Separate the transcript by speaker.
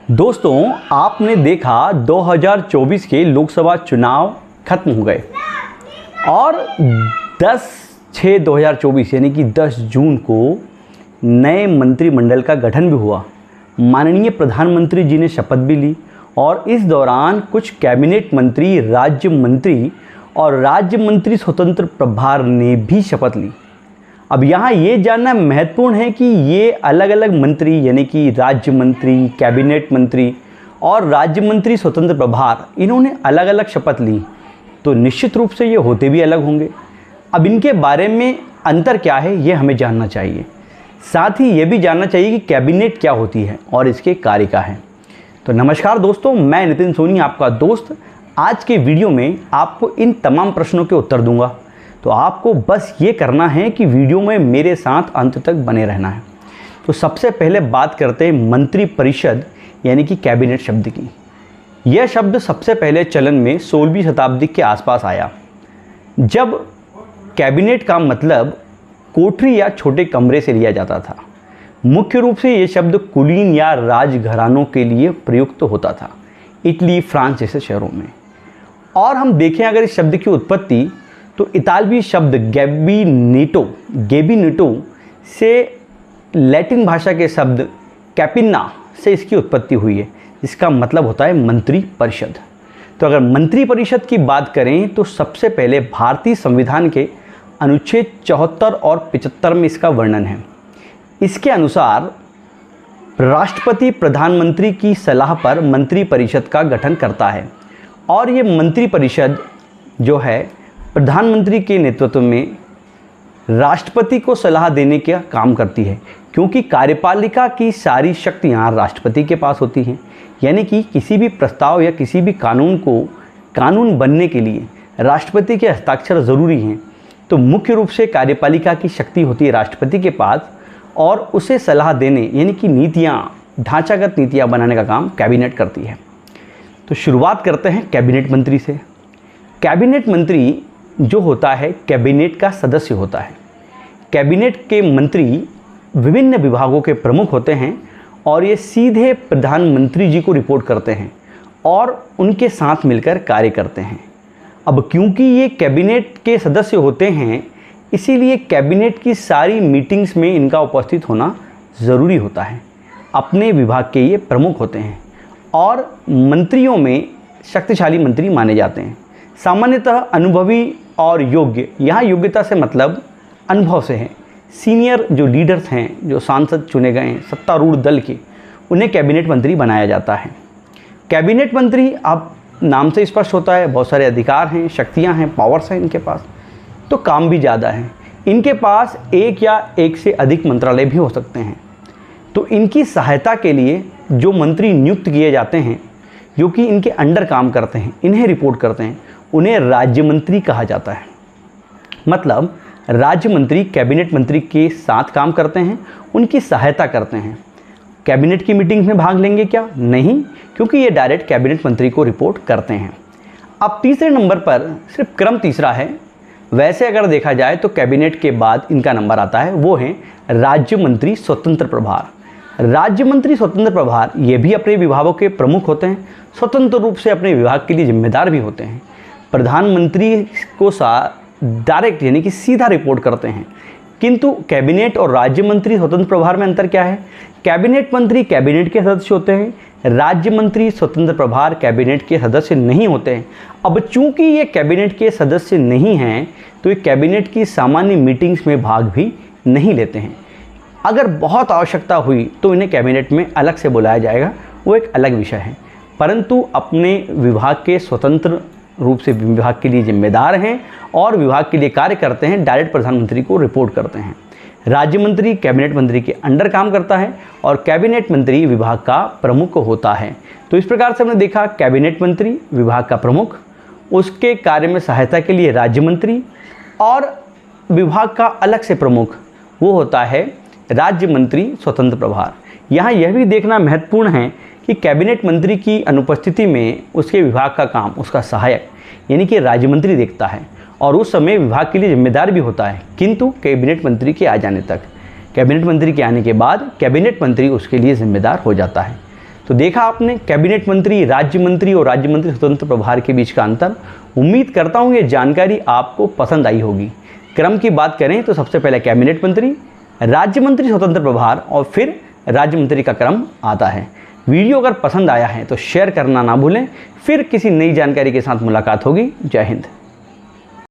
Speaker 1: दोस्तों, आपने देखा 2024 के लोकसभा चुनाव खत्म हो गए और 10/6/2024 यानी कि 10 जून को नए मंत्रिमंडल का गठन भी हुआ। माननीय प्रधानमंत्री जी ने शपथ भी ली और इस दौरान कुछ कैबिनेट मंत्री, राज्य मंत्री और राज्य मंत्री स्वतंत्र प्रभार ने भी शपथ ली। अब यहाँ ये जानना महत्वपूर्ण है कि ये अलग अलग मंत्री यानी कि राज्य मंत्री, कैबिनेट मंत्री और राज्य मंत्री स्वतंत्र प्रभार, इन्होंने अलग अलग शपथ ली, तो निश्चित रूप से ये होते भी अलग होंगे। अब इनके बारे में अंतर क्या है ये हमें जानना चाहिए। साथ ही ये भी जानना चाहिए कि कैबिनेट क्या होती है और इसके कार्य क्या है। तो नमस्कार दोस्तों, मैं नितिन सोनी आपका दोस्त आज के वीडियो में आपको इन तमाम प्रश्नों के उत्तर दूंगा। तो आपको बस ये करना है कि वीडियो में मेरे साथ अंत तक बने रहना है। तो सबसे पहले बात करते हैं मंत्री परिषद यानी कि कैबिनेट शब्द की। यह शब्द सबसे पहले चलन में 16वीं शताब्दी के आसपास आया, जब कैबिनेट का मतलब कोठरी या छोटे कमरे से लिया जाता था। मुख्य रूप से यह शब्द कुलीन या राजघरानों के लिए प्रयुक्त होता था, इटली, फ्रांस जैसे शहरों में। और हम देखें अगर इस शब्द की उत्पत्ति, तो इतालवी शब्द गैबिनेटो से लैटिन भाषा के शब्द कैपिना से इसकी उत्पत्ति हुई है, जिसका मतलब होता है मंत्री परिषद। तो अगर मंत्री परिषद की बात करें तो सबसे पहले भारतीय संविधान के अनुच्छेद 74 और 75 में इसका वर्णन है। इसके अनुसार राष्ट्रपति प्रधानमंत्री की सलाह पर मंत्री परिषद का गठन करता है और ये मंत्री परिषद जो है प्रधानमंत्री के नेतृत्व में राष्ट्रपति को सलाह देने का काम करती है, क्योंकि कार्यपालिका की सारी शक्तियां राष्ट्रपति के पास होती हैं। यानी कि किसी भी प्रस्ताव या किसी भी कानून को कानून बनने के लिए राष्ट्रपति के हस्ताक्षर ज़रूरी हैं। तो मुख्य रूप से कार्यपालिका की शक्ति होती है राष्ट्रपति के पास और उसे सलाह देने यानी कि नीतियाँ, ढांचागत नीतियाँ बनाने का काम कैबिनेट करती है। तो शुरुआत करते हैं कैबिनेट मंत्री से। कैबिनेट मंत्री जो होता है कैबिनेट का सदस्य होता है। कैबिनेट के मंत्री विभिन्न विभागों के प्रमुख होते हैं और ये सीधे प्रधानमंत्री जी को रिपोर्ट करते हैं और उनके साथ मिलकर कार्य करते हैं। अब क्योंकि ये कैबिनेट के सदस्य होते हैं, इसीलिए कैबिनेट की सारी मीटिंग्स में इनका उपस्थित होना ज़रूरी होता है। अपने विभाग के ये प्रमुख होते हैं और मंत्रियों में शक्तिशाली मंत्री माने जाते हैं। सामान्यतः अनुभवी और योग्य, यहाँ योग्यता से मतलब अनुभव से है। सीनियर जो लीडर्स हैं, जो सांसद चुने गए हैं सत्तारूढ़ दल के, उन्हें कैबिनेट मंत्री बनाया जाता है। कैबिनेट मंत्री अब नाम से स्पष्ट होता है, बहुत सारे अधिकार हैं, शक्तियाँ हैं, पावर्स हैं इनके पास, तो काम भी ज़्यादा है। इनके पास एक या एक से अधिक मंत्रालय भी हो सकते हैं। तो इनकी सहायता के लिए जो मंत्री नियुक्त किए जाते हैं, जो कि इनके अंडर काम करते हैं, इन्हें रिपोर्ट करते हैं, उन्हें राज्य मंत्री कहा जाता है। मतलब राज्य मंत्री कैबिनेट मंत्री के साथ काम करते हैं, उनकी सहायता करते हैं। कैबिनेट की मीटिंग में भाग लेंगे क्या? नहीं, क्योंकि ये डायरेक्ट कैबिनेट मंत्री को रिपोर्ट करते हैं। अब तीसरे नंबर पर सिर्फ क्रम तीसरा है। वैसे अगर देखा जाए तो कैबिनेट के बाद इनका नंबर आता है, वो है राज्य मंत्री स्वतंत्र प्रभार। राज्य मंत्री स्वतंत्र प्रभार ये भी अपने विभागों के प्रमुख होते हैं, स्वतंत्र रूप से अपने विभाग के लिए जिम्मेदार भी होते हैं। प्रधानमंत्री को डायरेक्ट यानी कि सीधा रिपोर्ट करते हैं। किंतु कैबिनेट और राज्य मंत्री स्वतंत्र प्रभार में अंतर क्या है? कैबिनेट मंत्री कैबिनेट के सदस्य होते हैं, राज्य मंत्री स्वतंत्र प्रभार कैबिनेट के सदस्य नहीं होते हैं। अब चूंकि ये कैबिनेट के सदस्य नहीं हैं, तो ये कैबिनेट की सामान्य मीटिंग्स में भाग भी नहीं लेते हैं। अगर बहुत आवश्यकता हुई तो इन्हें कैबिनेट में अलग से बुलाया जाएगा, वो एक अलग विषय है। परंतु अपने विभाग के स्वतंत्र रूप से विभाग के लिए जिम्मेदार हैं और विभाग के लिए कार्य करते हैं, डायरेक्ट प्रधानमंत्री को रिपोर्ट करते हैं। राज्य मंत्री कैबिनेट मंत्री के अंडर काम करता है और कैबिनेट मंत्री विभाग का प्रमुख होता है। तो इस प्रकार से हमने देखा कैबिनेट मंत्री विभाग का प्रमुख, उसके कार्य में सहायता के लिए राज्य मंत्री, और विभाग का अलग से प्रमुख वो होता है राज्य मंत्री स्वतंत्र प्रभार। यहाँ यह भी देखना महत्वपूर्ण है कि कैबिनेट मंत्री की अनुपस्थिति में उसके विभाग का काम उसका सहायक यानी कि राज्य मंत्री देखता है और उस समय विभाग के लिए जिम्मेदार भी होता है। किंतु कैबिनेट मंत्री के आ जाने तक, कैबिनेट मंत्री के आने के बाद कैबिनेट मंत्री उसके लिए जिम्मेदार हो जाता है। तो देखा आपने कैबिनेट मंत्री, राज्य मंत्री और राज्य मंत्री स्वतंत्र प्रभार के बीच का अंतर। उम्मीद करता हूँ ये जानकारी आपको पसंद आई होगी। क्रम की बात करें तो सबसे पहले कैबिनेट मंत्री, राज्य मंत्री स्वतंत्र प्रभार और फिर राज्य मंत्री का क्रम आता है। वीडियो अगर पसंद आया है तो शेयर करना ना भूलें। फिर किसी नई जानकारी के साथ मुलाकात होगी। जय हिंद।